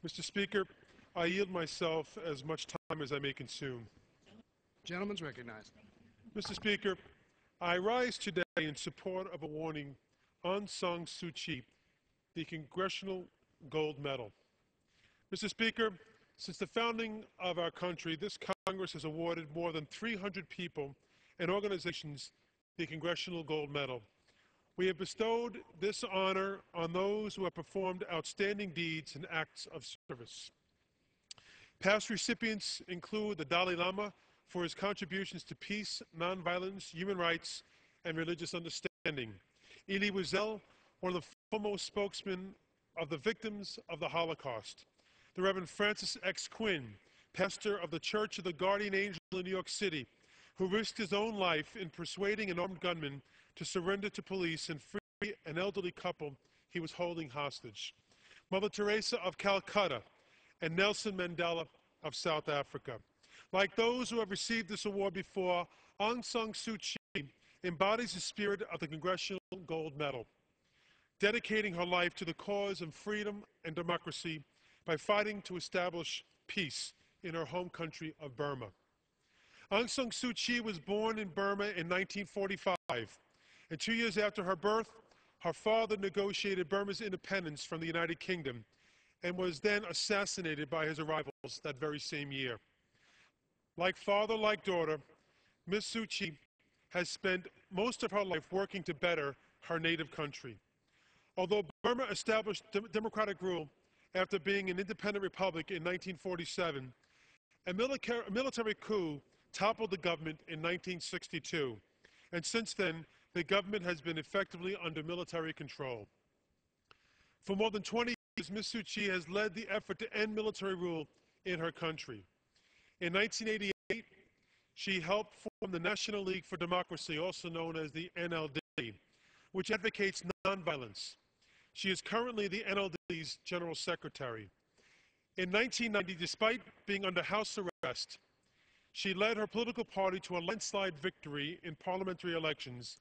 Mr. Speaker, I yield myself as much time as I may consume. Gentleman's recognized. Mr. Speaker, I rise today in support of awarding Ong San Su Chi the Congressional Gold Medal. Mr. Speaker, since the founding of our country, this Congress has awarded more than 300 people and organizations the Congressional Gold Medal. We have bestowed this honor on those who have performed outstanding deeds and acts of service. Past recipients include the Dalai Lama for his contributions to peace, nonviolence, human rights, and religious understanding. Elie Wiesel, one of the foremost spokesmen of the victims of the Holocaust. The Reverend Francis X. Quinn, pastor of the Church of the Guardian Angel in New York City, who risked his own life in persuading an armed gunman to surrender to police and free an elderly couple he was holding hostage. Mother Teresa of Calcutta and Nelson Mandela of South Africa. Like those who have received this award before, Ong San Su Chi embodies the spirit of the Congressional Gold Medal, dedicating her life to the cause of freedom and democracy by fighting to establish peace in her home country of Burma. Ong San Su Chi was born in Burma in 1945, and 2 years after her birth, her father negotiated Burma's independence from the United Kingdom and was then assassinated by his arrivals that very same year. Like father, like daughter, Ms. Su Chi has spent most of her life working to better her native country. Although Burma established democratic rule after being an independent republic in 1947, a military coup toppled the government in 1962, and since then, the government has been effectively under military control. For more than 20 years, Ms. Su Chi has led the effort to end military rule in her country. In 1988, she helped form the National League for Democracy, also known as the NLD, which advocates nonviolence. She is currently the NLD's General Secretary. In 1990, despite being under house arrest, she led her political party to a landslide victory in parliamentary elections,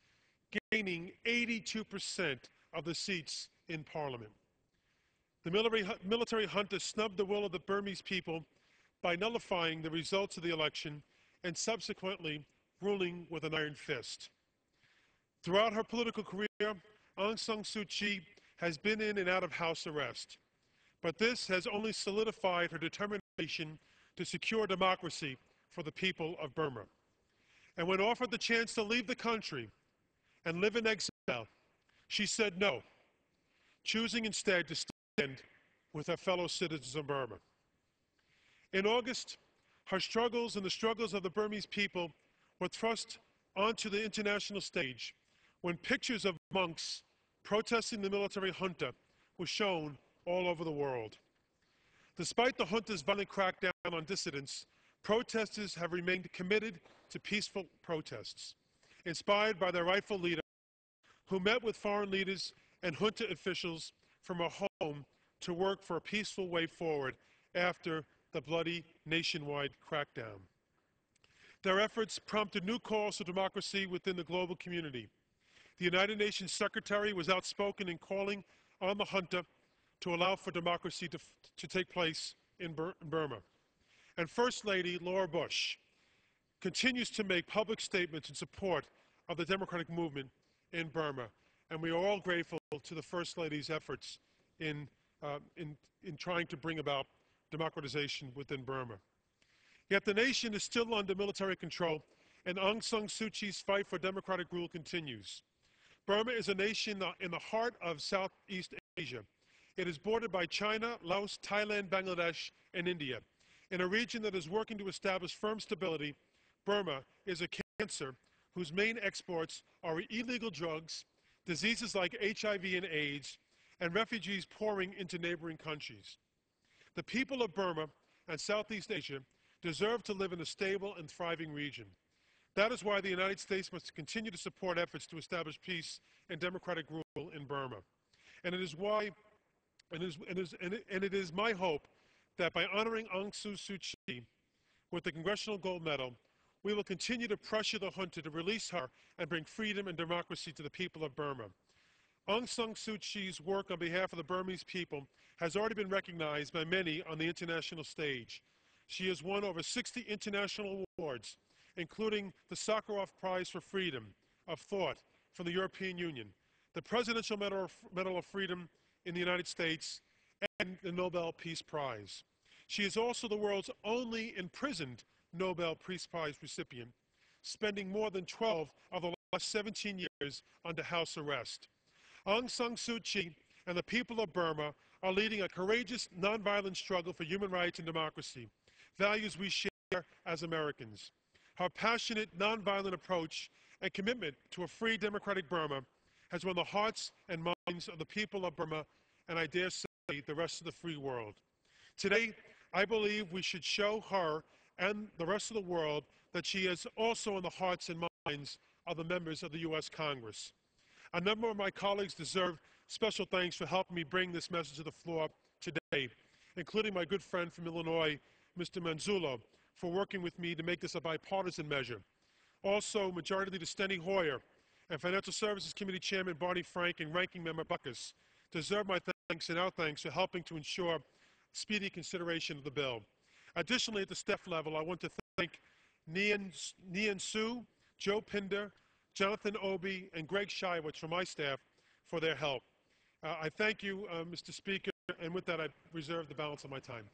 gaining 82% of the seats in Parliament. The military junta snubbed the will of the Burmese people by nullifying the results of the election and subsequently ruling with an iron fist. Throughout her political career, Ong San Su Chi has been in and out of house arrest, but this has only solidified her determination to secure democracy for the people of Burma. And when offered the chance to leave the country and live in exile, she said no, choosing instead to stand with her fellow citizens of Burma. In August, her struggles and the struggles of the Burmese people were thrust onto the international stage when pictures of monks protesting the military junta were shown all over the world. Despite the junta's violent crackdown on dissidents, protesters have remained committed to peaceful protests, inspired by their rightful leader, who met with foreign leaders and junta officials from her home to work for a peaceful way forward after the bloody nationwide crackdown. Their efforts prompted new calls for democracy within the global community. The United Nations Secretary was outspoken in calling on the junta to allow for democracy to take place in Burma. And First Lady Laura Bush continues to make public statements in support of the democratic movement in Burma. And we are all grateful to the First Lady's efforts in trying to bring about democratization within Burma. Yet the nation is still under military control, and Aung San Suu Kyi's fight for democratic rule continues. Burma is a nation in the heart of Southeast Asia. It is bordered by China, Laos, Thailand, Bangladesh, and India. In a region that is working to establish firm stability, Burma is a cancer whose main exports are illegal drugs, diseases like HIV and AIDS, and refugees pouring into neighboring countries. The people of Burma and Southeast Asia deserve to live in a stable and thriving region. That is why the United States must continue to support efforts to establish peace and democratic rule in Burma. And it is my hope that by honoring Aung San Suu Kyi with the Congressional Gold Medal, we will continue to pressure the junta to release her and bring freedom and democracy to the people of Burma. Ong San Su Chi's work on behalf of the Burmese people has already been recognized by many on the international stage. She has won over 60 international awards, including the Sakharov Prize for Freedom of Thought from the European Union, the Presidential Medal of Freedom in the United States, and the Nobel Peace Prize. She is also the world's only imprisoned Nobel Peace Prize recipient, spending more than 12 of the last 17 years under house arrest. Aung San Suu Kyi and the people of Burma are leading a courageous, nonviolent struggle for human rights and democracy, values we share as Americans. Her passionate, nonviolent approach and commitment to a free, democratic Burma has won the hearts and minds of the people of Burma, and I dare say the rest of the free world. Today, I believe we should show her and the rest of the world that she is also in the hearts and minds of the members of the U.S. Congress. A number of my colleagues deserve special thanks for helping me bring this message to the floor today, including my good friend from Illinois, Mr. Manzullo, for working with me to make this a bipartisan measure. Also, Majority Leader Steny Hoyer and Financial Services Committee Chairman Barney Frank and Ranking Member Buckus deserve my thanks and our thanks for helping to ensure speedy consideration of the bill. Additionally, at the staff level, I want to thank Nian Su, Joe Pinder, Jonathan Obi, and Greg Shywitz from my staff for their help. I thank you, Mr. Speaker, and with that, I reserve the balance of my time.